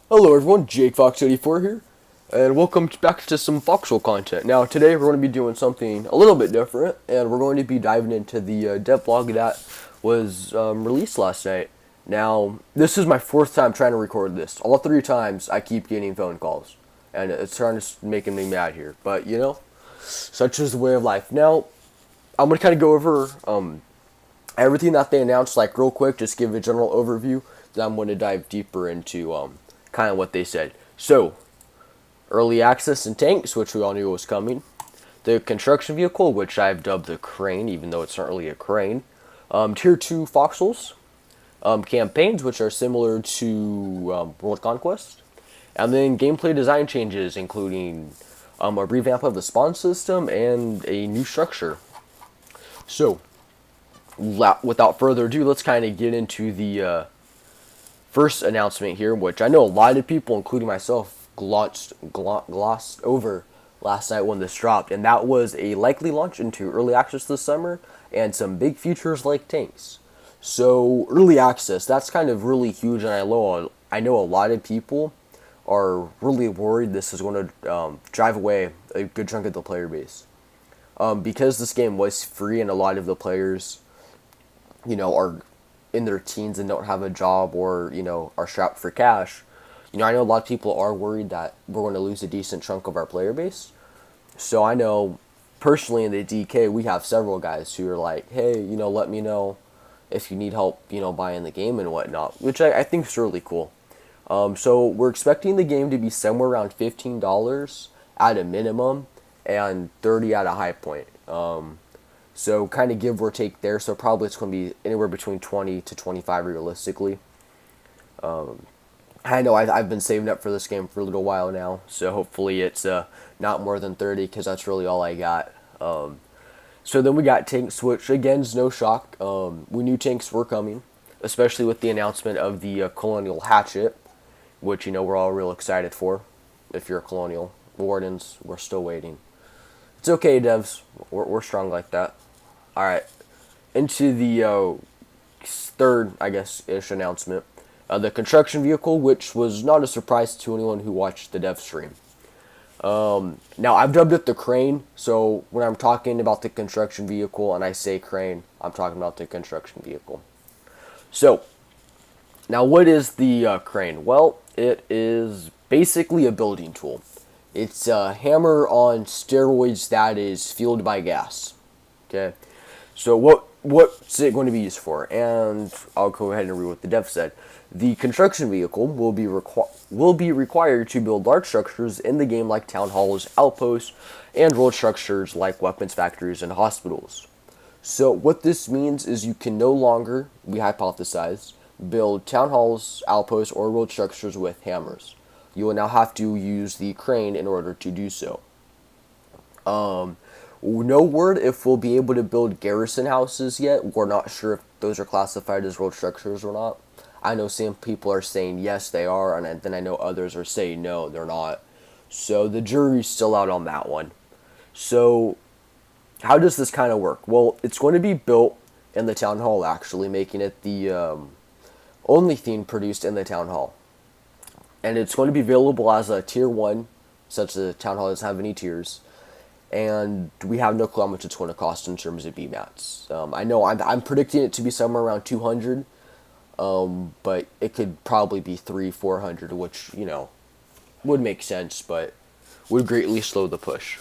Hello everyone, Jake Fox84 here, and welcome back to some Foxhole content. Now today we're going to be doing something a little bit different, and we're going to be diving into the devlog that was released last night. Now, this is my fourth time trying to record this. All three times I keep getting phone calls, and it's trying to making me mad here, but you know, such is the way of life. Now, I'm going to kind of go over everything that they announced, like real quick, just give a general overview. Then I'm going to dive deeper into kind of what they said. So, early access and tanks, which we all knew was coming. The construction vehicle, which I've dubbed the crane, even though it's not really a crane. Tier 2 foxholes. Campaigns, which are similar to World Conquest. And then gameplay design changes, including a revamp of the spawn system and a new structure. So, without further ado, let's kind of get into the first announcement here, which I know a lot of people, including myself, glossed over last night when this dropped, and that was a likely launch into early access this summer and some big features like tanks. So early access, that's kind of really huge, and I know a lot of people are really worried this is going to drive away a good chunk of the player base. Because this game was free and a lot of the players, are in their teens and don't have a job or, are strapped for cash. I know a lot of people are worried that we're going to lose a decent chunk of our player base. So I know personally in the DK, we have several guys who are like, hey, let me know if you need help, buying the game and whatnot, which I think is really cool. So we're expecting the game to be somewhere around $15 at a minimum and $30 at a high point. So kind of give or take there. So probably it's going to be anywhere between 20 to 25 realistically. I know I've been saving up for this game for a little while now. So hopefully it's not more than 30 because that's really all I got. So then we got tanks, which again is no shock. We knew tanks were coming, especially with the announcement of the Colonial Hatchet, which we're all real excited for. If you're a Colonial. Wardens, we're still waiting. It's okay, devs. We're strong like that. Alright, into the third, I guess-ish announcement. The construction vehicle, which was not a surprise to anyone who watched the dev stream. Now, I've dubbed it the crane, so when I'm talking about the construction vehicle and I say crane, I'm talking about the construction vehicle. So, now what is the crane? Well, it is basically a building tool. It's a hammer on steroids that is fueled by gas. Okay, so what's it going to be used for? And I'll go ahead and read what the dev said. The construction vehicle will be required to build large structures in the game like town halls, outposts, and road structures like weapons factories and hospitals. So what this means is you can no longer, we hypothesize, build town halls, outposts, or road structures with hammers. You will now have to use the crane in order to do so. No word if we'll be able to build garrison houses yet. We're not sure if those are classified as road structures or not. I know some people are saying yes, they are, and then I know others are saying no, they're not. So the jury's still out on that one. So how does this kind of work? Well, it's going to be built in the town hall, actually, making it the only thing produced in the town hall. And it's going to be available as a tier 1, since the town hall doesn't have any tiers. And we have no clue how much it's going to cost in terms of VMATs. I know I'm predicting it to be somewhere around 200, but it could probably be 300-400, which would make sense, but would greatly slow the push.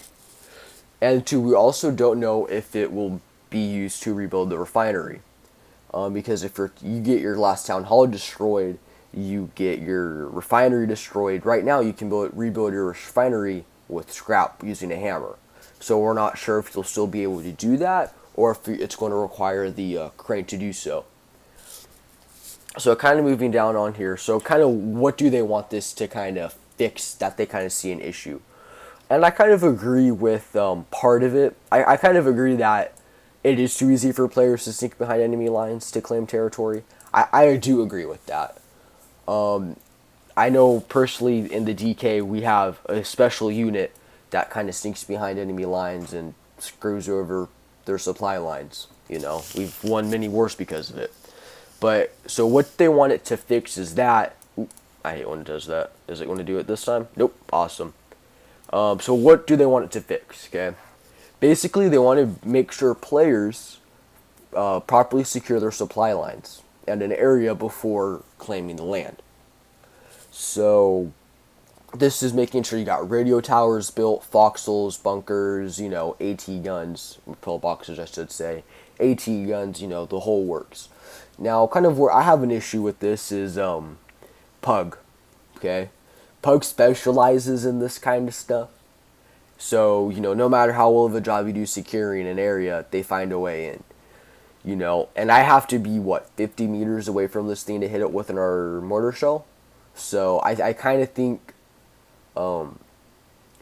And we also don't know if it will be used to rebuild the refinery, because if you get your last town hall destroyed, you get your refinery destroyed. Right now, you can rebuild your refinery with scrap using a hammer. So we're not sure if you'll still be able to do that, or if it's going to require the crane to do so. So kind of moving down on here. So kind of what do they want this to kind of fix that they kind of see an issue? And I kind of agree with part of it. I kind of agree that it is too easy for players to sneak behind enemy lines to claim territory. I do agree with that. I know personally in the DK we have a special unit that kind of sneaks behind enemy lines and screws over their supply lines. We've won many wars because of it. But so what they want it to fix is that I hate when it does that. Is it going to do it this time? Nope. Awesome. So what do they want it to fix? Okay. Basically, they want to make sure players properly secure their supply lines and an area before claiming the land. So this is making sure you got radio towers built, foxholes, bunkers, AT guns, pillboxes I should say, AT guns, the whole works. Now, kind of where I have an issue with this is Pug, okay? Pug specializes in this kind of stuff. So, no matter how well of a job you do securing an area, they find a way in. And I have to be, 50 meters away from this thing to hit it with our mortar shell? So, I kind of think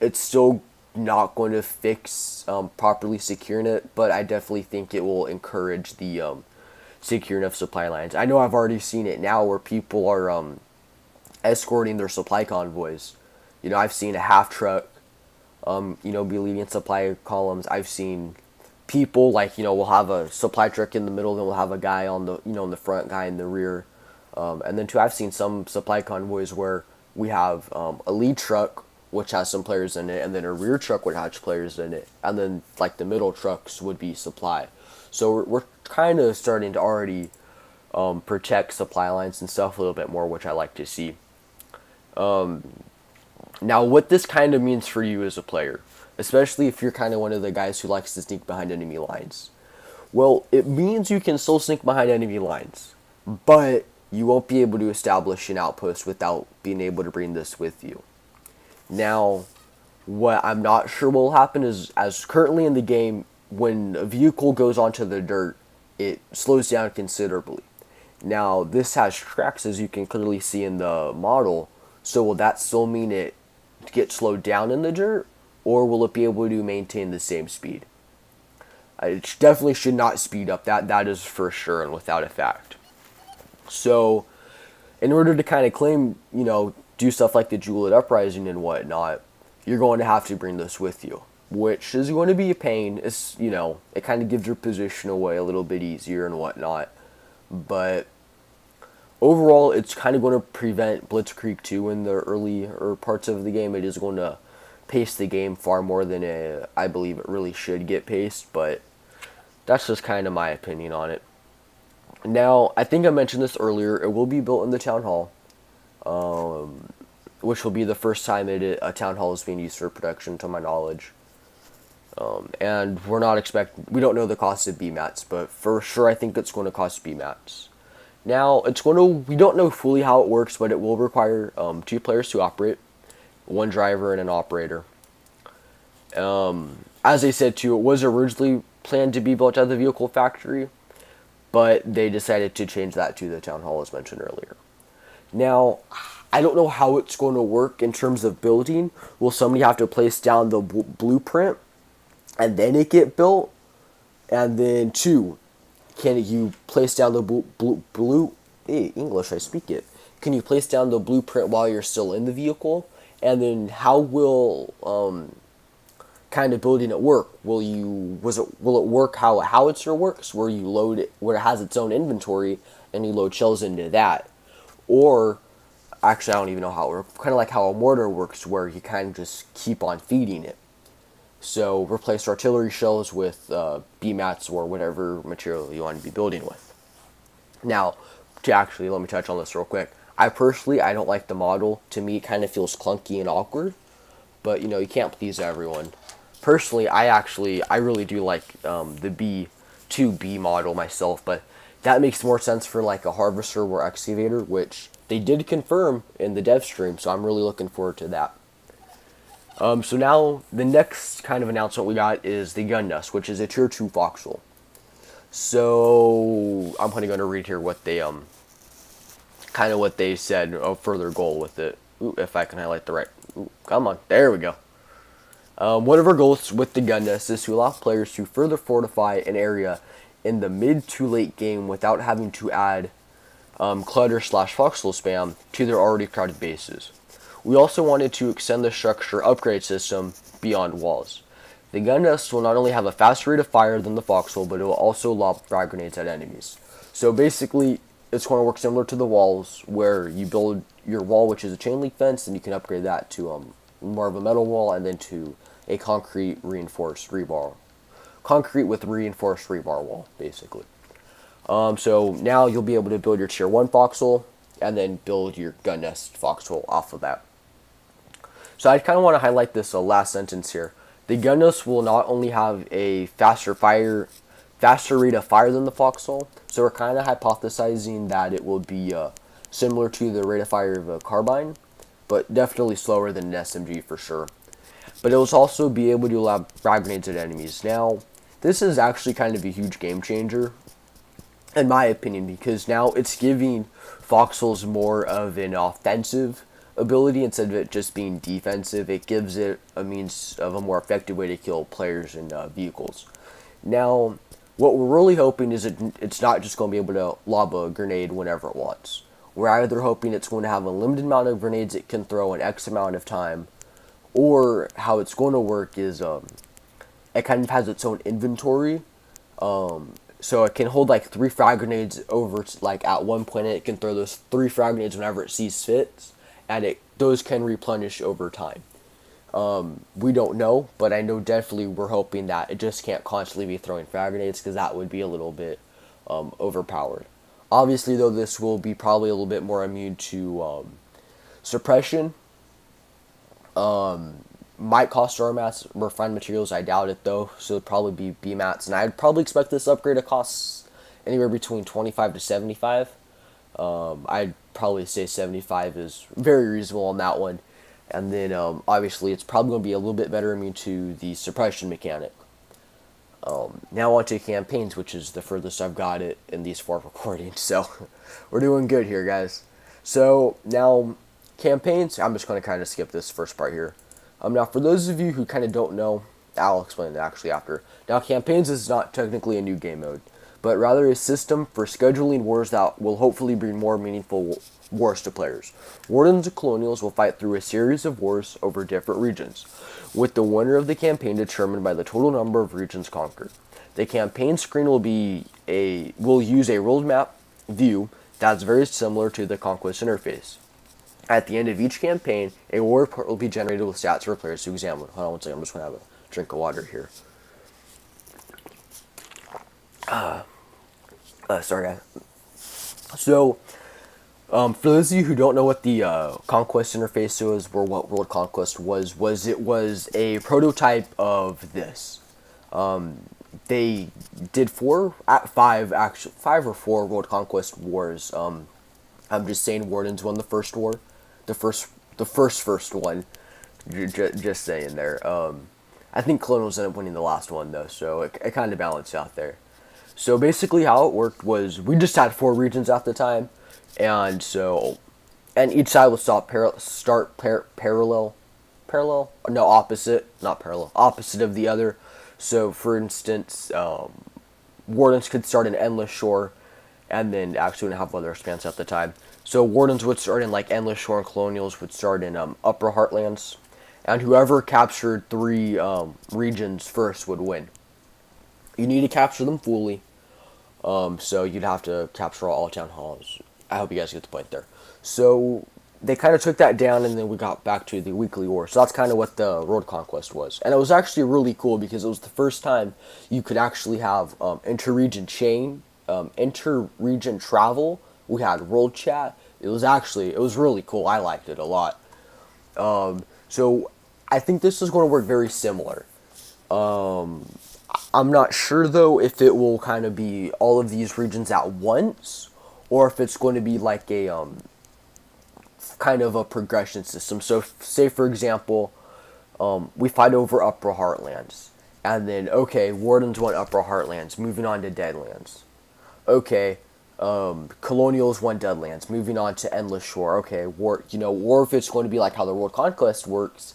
it's still not going to fix properly securing it, but I definitely think it will encourage the securing of supply lines. I know I've already seen it now where people are escorting their supply convoys. I've seen a half truck be leading supply columns. I've seen people we'll have a supply truck in the middle, then we'll have a guy on the in the front, guy in the rear, and then I've seen some supply convoys where we have a lead truck which has some players in it, and then a rear truck would have players in it, and then the middle trucks would be supply. So we're kind of starting to already protect supply lines and stuff a little bit more, which I like to see. Now, what this kind of means for you as a player, especially if you're kind of one of the guys who likes to sneak behind enemy lines, well, it means you can still sneak behind enemy lines, but you won't be able to establish an outpost without being able to bring this with you. Now, what I'm not sure will happen is, as currently in the game, when a vehicle goes onto the dirt, it slows down considerably. Now, this has tracks, as you can clearly see in the model, so will that still mean it gets slowed down in the dirt, or will it be able to maintain the same speed? It definitely should not speed up, that is for sure and without a fact. So, in order to kind of claim, do stuff like the Juliet Uprising and whatnot, you're going to have to bring this with you, which is going to be a pain. It's, it kind of gives your position away a little bit easier and whatnot, but overall, it's kind of going to prevent Blitzkrieg 2 in the earlier parts of the game. It is going to pace the game far more than I believe it really should get paced, but that's just kind of my opinion on it. Now, I think I mentioned this earlier, it will be built in the Town Hall, which will be the first time a Town Hall is being used for production, to my knowledge. And we don't know the cost of BMATs, but for sure I think it's going to cost BMATs. Now, we don't know fully how it works, but it will require 2 players to operate, 1 driver and an operator. As I said too, it was originally planned to be built at the vehicle factory, but they decided to change that to the Town Hall, as mentioned earlier. Now, I don't know how it's going to work in terms of building. Will somebody have to place down the blueprint and then it get built? And then 2, can you place down the English, I speak it. Can you place down the blueprint while you're still in the vehicle? And then how will kind of building it work? Will it work how a howitzer works, where you load it, where it has its own inventory and you load shells into that? Or actually, I don't even know how it works. Kind of like how a mortar works, where you kind of just keep on feeding it. So replace artillery shells with BMATs or whatever material you want to be building with. Now, let me touch on this real quick. I don't like the model. To me, it kind of feels clunky and awkward. But, you can't please everyone. Personally, I really do like the B2B model myself. But that makes more sense for like a harvester or excavator, which they did confirm in the dev stream. So I'm really looking forward to that. So now, the next kind of announcement we got is the gun nest, which is a tier 2 Foxhole. So, I'm kind of going to read here what they, what they said, a further goal with it. Ooh, if I can highlight the right, come on, there we go. One of our goals with the gun nest is to allow players to further fortify an area in the mid to late game without having to add clutter/foxhole spam to their already crowded bases. We also wanted to extend the structure upgrade system beyond walls. The gun nest will not only have a faster rate of fire than the Foxhole, but it will also lob frag grenades at enemies. So basically, it's going to work similar to the walls, where you build your wall, which is a chain link fence, and you can upgrade that to more of a metal wall, and then to a concrete with reinforced rebar wall, basically. So now you'll be able to build your tier 1 foxhole, and then build your gun nest foxhole off of that. So I kind of want to highlight this last sentence here. The gun nest will not only have a faster rate of fire than the foxhole, so we're kind of hypothesizing that it will be similar to the rate of fire of a carbine, but definitely slower than an SMG for sure. But it will also be able to allow frag grenades at enemies. Now, this is actually kind of a huge game changer, in my opinion, because now it's giving foxholes more of an offensive ability instead of it just being defensive. It gives it a means of a more effective way to kill players and vehicles. Now, what we're really hoping is it's not just going to be able to lob a grenade whenever it wants. We're either hoping it's going to have a limited amount of grenades it can throw in X amount of time, or how it's going to work is it kind of has its own inventory. So it can hold like 3 frag grenades over, like at one point it can throw those 3 frag grenades whenever it sees fit, and those can replenish over time. We don't know, but I know definitely we're hoping that it just can't constantly be throwing frag grenades, because that would be a little bit overpowered. Obviously, though, this will be probably a little bit more immune to suppression. Might cost R mats, refined materials, I doubt it though, so it'd probably be B mats, and I'd probably expect this upgrade to cost anywhere between 25 to 75. I'd probably say 75 is very reasonable on that one. And then obviously it's probably going to be a little bit better immune to the suppression mechanic. Now on to campaigns, which is the furthest I've got it in these 4 recordings, so we're doing good here, guys. So now campaigns, I'm just going to kind of skip this first part here. Now for those of you who kind of don't know, I'll explain it actually after. Now campaigns is not technically a new game mode, but rather a system for scheduling wars that will hopefully bring more meaningful wars to players. Wardens and Colonials will fight through a series of wars over different regions, with the winner of the campaign determined by the total number of regions conquered. The campaign screen will use a world map view that's very similar to the Conquest interface. At the end of each campaign, a war report will be generated with stats for players to examine. Hold on one second, I'm just going to have a drink of water here. Sorry, guys. So, for those of you who don't know what the Conquest interface was, or what World Conquest was it was a prototype of this. They did 5 or 4 World Conquest wars. I'm just saying Wardens won the first war. The first one. Just saying there. I think Colonials ended up winning the last one, though, so it kind of balanced out there. So basically how it worked was we just had 4 regions at the time, and each side will opposite of the other. So for instance, Wardens could start in Endless Shore, and then actually we didn't have weather spans at the time. So Wardens would start in like Endless Shore, and Colonials would start in Upper Heartlands, and whoever captured 3 regions first would win. You need to capture them fully, so you'd have to capture all town halls. I hope you guys get the point there. So they kind of took that down, and then we got back to the weekly war. So that's kind of what the World Conquest was, and it was actually really cool because it was the first time you could actually have inter-region travel. We had world chat. It was really cool. I liked it a lot. So I think this is going to work very similar. I'm not sure though if it will kind of be all of these regions at once, or if it's going to be like a kind of a progression system. So say for example, we fight over Upper Heartlands, and then okay, Wardens won Upper Heartlands, moving on to Deadlands. Okay, Colonials won Deadlands, moving on to Endless Shore. Okay, or if it's going to be like how the World Conquest works,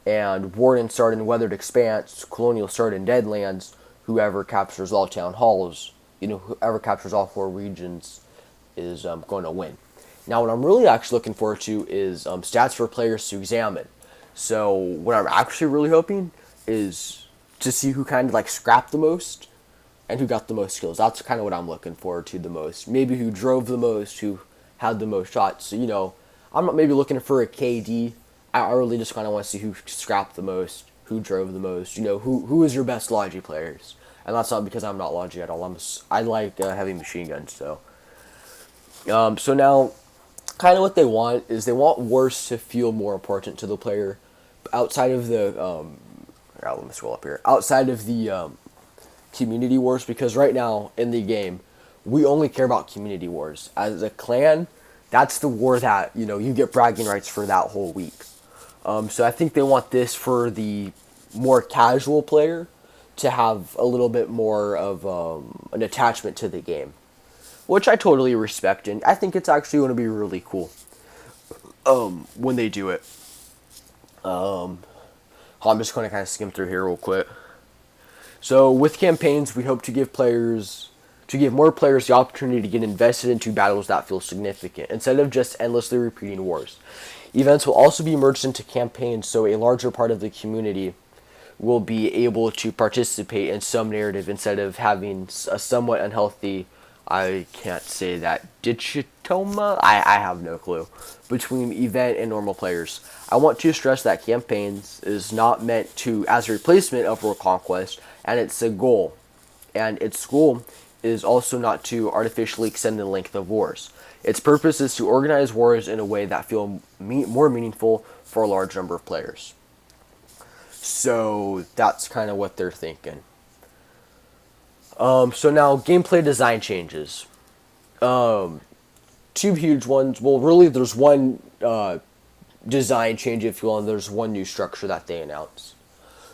and Wardens start in Weathered Expanse, Colonials start in Deadlands. Whoever captures all town halls, whoever captures all 4 regions is going to win. Now, what I'm really actually looking forward to is stats for players to examine. So what I'm actually really hoping is to see who kind of like scrapped the most. and who got the most kills. That's kind of what I'm looking forward to the most. Maybe who drove the most, who had the most shots. So, I'm not maybe looking for a KD. I really just kind of want to see who scrapped the most, who drove the most. Who is your best Logi players. And that's not because I'm not Logi at all. I like heavy machine guns. So now, kind of what they want is they want wars to feel more important to the player, outside of the let me scroll up here. Outside of the community wars, because right now in the game, we only care about community wars. As a clan, that's the war that you get bragging rights for that whole week. So I think they want this for the more casual player to have a little bit more of an attachment to the game, which I totally respect, and I think it's actually going to be really cool when they do it. I'm just going to kind of skim through here real quick. So with campaigns, we hope to give more players the opportunity to get invested into battles that feel significant, instead of just endlessly repeating wars. Events will also be merged into campaigns, so a larger part of the community will be able to participate in some narrative instead of having a somewhat unhealthy, I can't say that, dichotoma? I have no clue, between event and normal players. I want to stress that campaigns is not meant to as a replacement of World Conquest, and it's a goal. And its goal is also not to artificially extend the length of wars. Its purpose is to organize wars in a way that feel more meaningful for a large number of players. So that's kind of what they're thinking. So now gameplay design changes. Two huge ones. Well, really, there's one design change, if you will, and there's one new structure that they announced.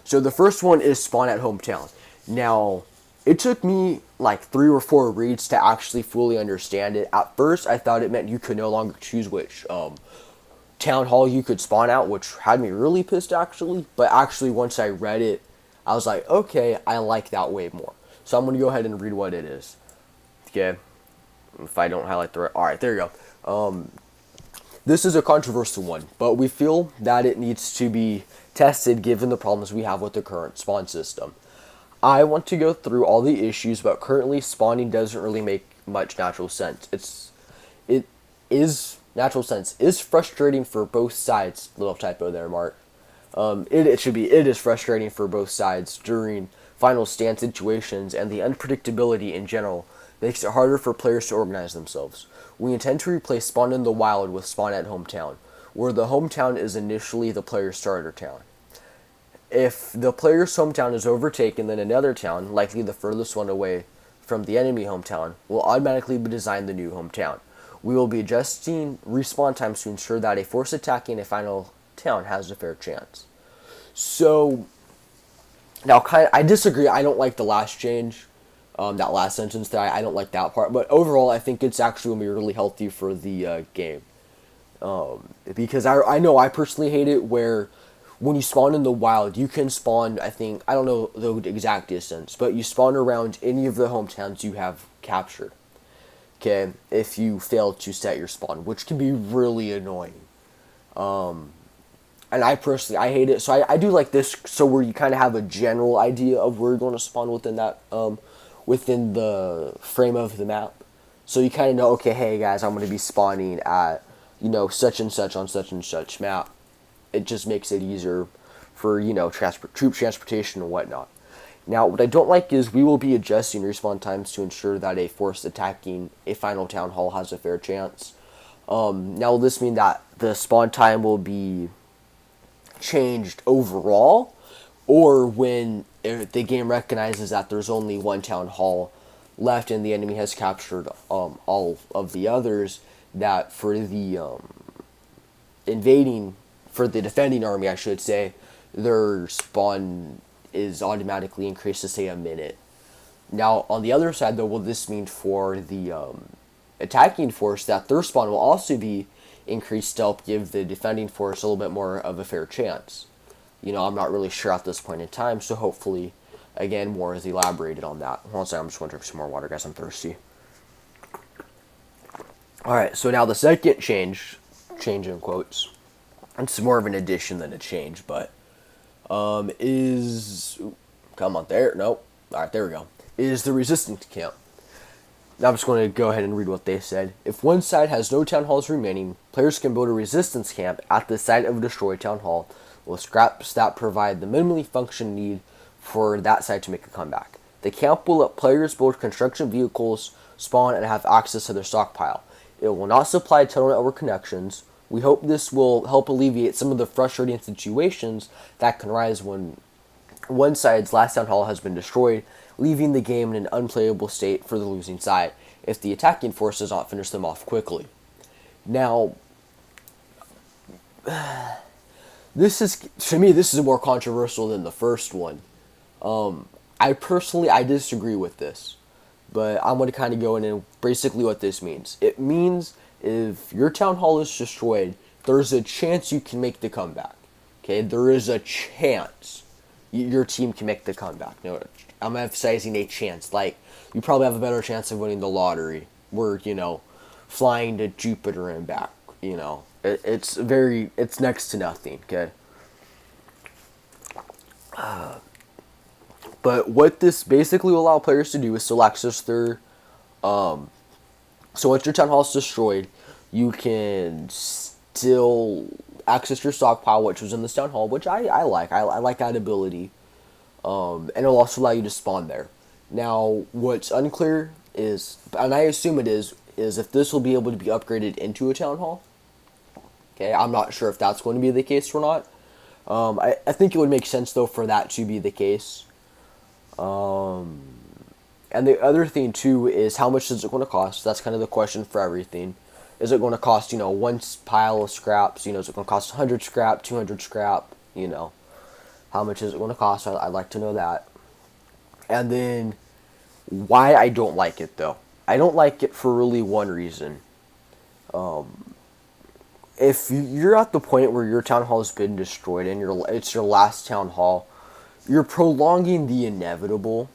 So the first one is spawn at hometown. Now, it took me like 3 or 4 reads to actually fully understand it. At first, I thought it meant you could no longer choose which town hall you could spawn out, which had me really pissed actually. But actually, once I read it, I was like, okay, I like that way more. So I'm going to go ahead and read what it is. Okay. If I don't highlight the right... Alright, there you go. This is a controversial one, but we feel that it needs to be tested given the problems we have with the current spawn system. I want to go through all the issues, but currently spawning doesn't really make much natural sense. Natural sense is frustrating for both sides. Little typo there, Mark. It is frustrating for both sides during final stand situations, and the unpredictability in general makes it harder for players to organize themselves. We intend to replace Spawn in the Wild with Spawn at Hometown, where the hometown is initially the player's starter town. If the player's hometown is overtaken, then another town, likely the furthest one away from the enemy hometown, will automatically be designed the new hometown. We will be adjusting respawn times to ensure that a force attacking a final town has a fair chance. So, now I disagree. I don't like the last change. That last sentence there, I don't like that part. But overall, I think it's actually going to be really healthy for the game. Because I know I personally hate it where when you spawn in the wild, you can spawn, I don't know the exact distance, but you spawn around any of the hometowns you have captured. Okay, if you fail to set your spawn, which can be really annoying. And I hate it. So I do like this, so where you kind of have a general idea of where you're going to spawn within that, within the frame of the map. So you kind of know, okay, hey guys, I'm going to be spawning at, such and such on such and such map. It just makes it easier for, troop transportation and whatnot. Now, what I don't like is we will be adjusting respawn times to ensure that a force attacking a final town hall has a fair chance. Now, will this mean that the spawn time will be changed overall, or when the game recognizes that there's only one town hall left and the enemy has captured all of the others, that for the defending army, I should say, their spawn is automatically increased to, say, a minute. Now, on the other side, though, will this mean for the attacking force that their spawn will also be increased to help give the defending force a little bit more of a fair chance? I'm not really sure at this point in time, so hopefully, again, more is elaborated on that. One second, I'm just going to drink some more water, guys. I'm thirsty. Alright, so now the second change in quotes, it's more of an addition than a change, but, come on, there, nope. Alright, there we go. is the resistance camp. Now I'm just going to go ahead and read what they said. If one side has no town halls remaining, players can build a resistance camp at the site of a destroyed town hall with scraps that provide the minimally function need for that side to make a comeback. The camp will let players build construction vehicles, spawn, and have access to their stockpile. It will not supply tunnel network connections. We hope this will help alleviate some of the frustrating situations that can rise when one side's last town hall has been destroyed, leaving the game in an unplayable state for the losing side if the attacking force does not finish them off quickly. Now, to me, this is more controversial than the first one. I disagree with this, but I'm going to kind of go in and basically what this means. It means if your town hall is destroyed, there's a chance you can make the comeback. Okay, there is a chance your team can make the comeback. No, I'm emphasizing a chance. Like, you probably have a better chance of winning the lottery. We're, flying to Jupiter and back. It's next to nothing. Okay. But what this basically will allow players to do is still access their. So once your town hall is destroyed, you can still access your stockpile, which was in this town hall, which I like. I like that ability. And it'll also allow you to spawn there. Now, what's unclear is, and I assume it is if this will be able to be upgraded into a town hall. Okay, I'm not sure if that's going to be the case or not. I think it would make sense, though, for that to be the case. And the other thing, too, is how much is it going to cost? That's kind of the question for everything. Is it going to cost, one pile of scraps? Is it going to cost 100 scrap, 200 scrap? How much is it going to cost? I'd like to know that. And then, why I don't like it, though. I don't like it for really one reason. If you're at the point where your town hall has been destroyed and it's your last town hall, you're prolonging the inevitable.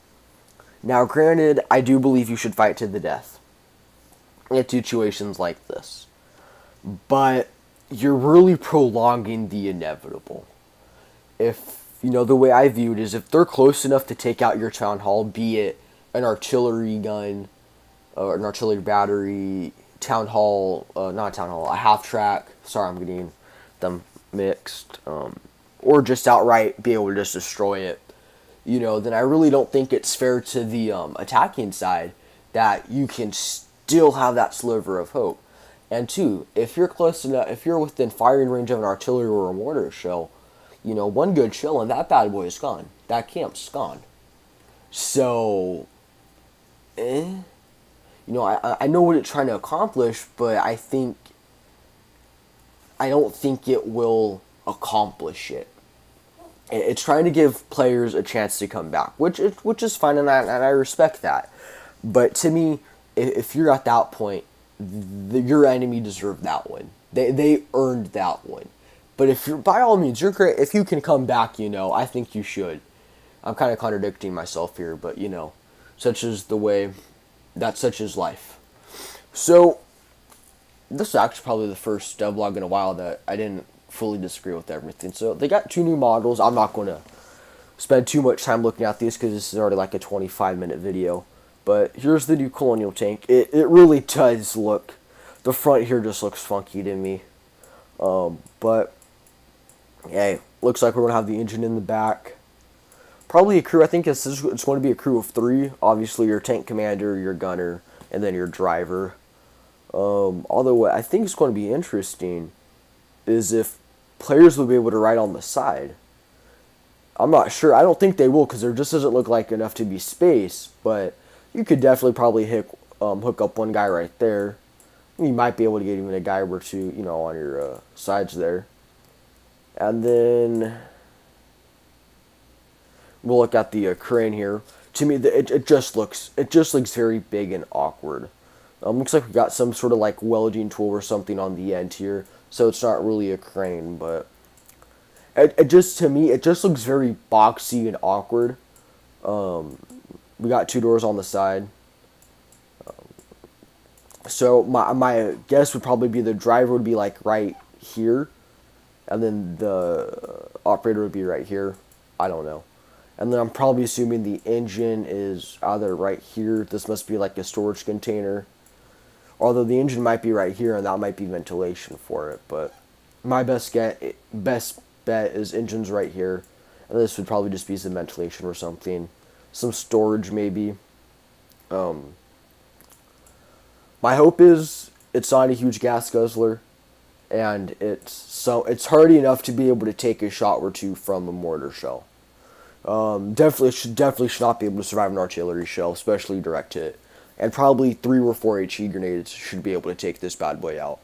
Now, granted, I do believe you should fight to the death in situations like this. But you're really prolonging the inevitable. If, the way I view it is if they're close enough to take out your town hall, be it an artillery gun, or an artillery battery, town hall, not town hall, a half track, sorry, I'm getting them mixed, or just outright be able to just destroy it, then I really don't think it's fair to the attacking side that you can still have that sliver of hope. And two, if you're close enough, if you're within firing range of an artillery or a mortar shell, one good shell and that bad boy is gone. That camp's gone. So, I know what it's trying to accomplish, but I don't think it will accomplish it. It's trying to give players a chance to come back, which is fine, and I respect that. But to me, if you're at that point, your enemy deserved that one. They earned that one. But if you're, by all means, you're great. If you can come back, I think you should. I'm kind of contradicting myself here, but such is the way. Such is life. So, this is actually probably the first devlog in a while that I didn't fully disagree with everything. So, they got 2 new models. I'm not going to spend too much time looking at these because this is already like a 25-minute video. But here's the new Colonial tank. It really does look, the front here just looks funky to me. But, hey, looks like we're going to have the engine in the back. Probably a crew, I think it's going to be a crew of 3. Obviously, your tank commander, your gunner, and then your driver. Although I think it's going to be interesting is if players will be able to ride on the side. I'm not sure. I don't think they will because there just doesn't look like enough to be space. But you could definitely probably hook up one guy right there. You might be able to get even a guy or two, on your sides there. And then we'll look at the crane here. To me, it just looks very big and awkward. Looks like we got some sort of like welding tool or something on the end here, so it's not really a crane. But to me, it just looks very boxy and awkward. We got 2 doors on the side. So my guess would probably be the driver would be like right here, and then the operator would be right here. I don't know. And then I'm probably assuming the engine is either right here. This must be like a storage container. Although the engine might be right here, and that might be ventilation for it. But my best bet is engines right here, and this would probably just be some ventilation or something, some storage maybe. Um, my hope is it's not a huge gas guzzler, and it's hardy enough to be able to take a shot or two from a mortar shell. Definitely should not be able to survive an artillery shell, especially direct hit. And probably 3 or 4 HE grenades should be able to take this bad boy out.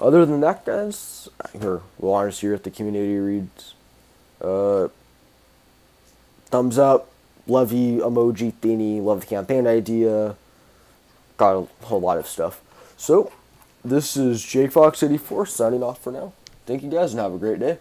Other than that, guys, here we'll honestly hear if the community reads. Thumbs up, lovey emoji thingy, love the campaign idea. Got a whole lot of stuff. So, this is Jake Fox 84 signing off for now. Thank you guys and have a great day.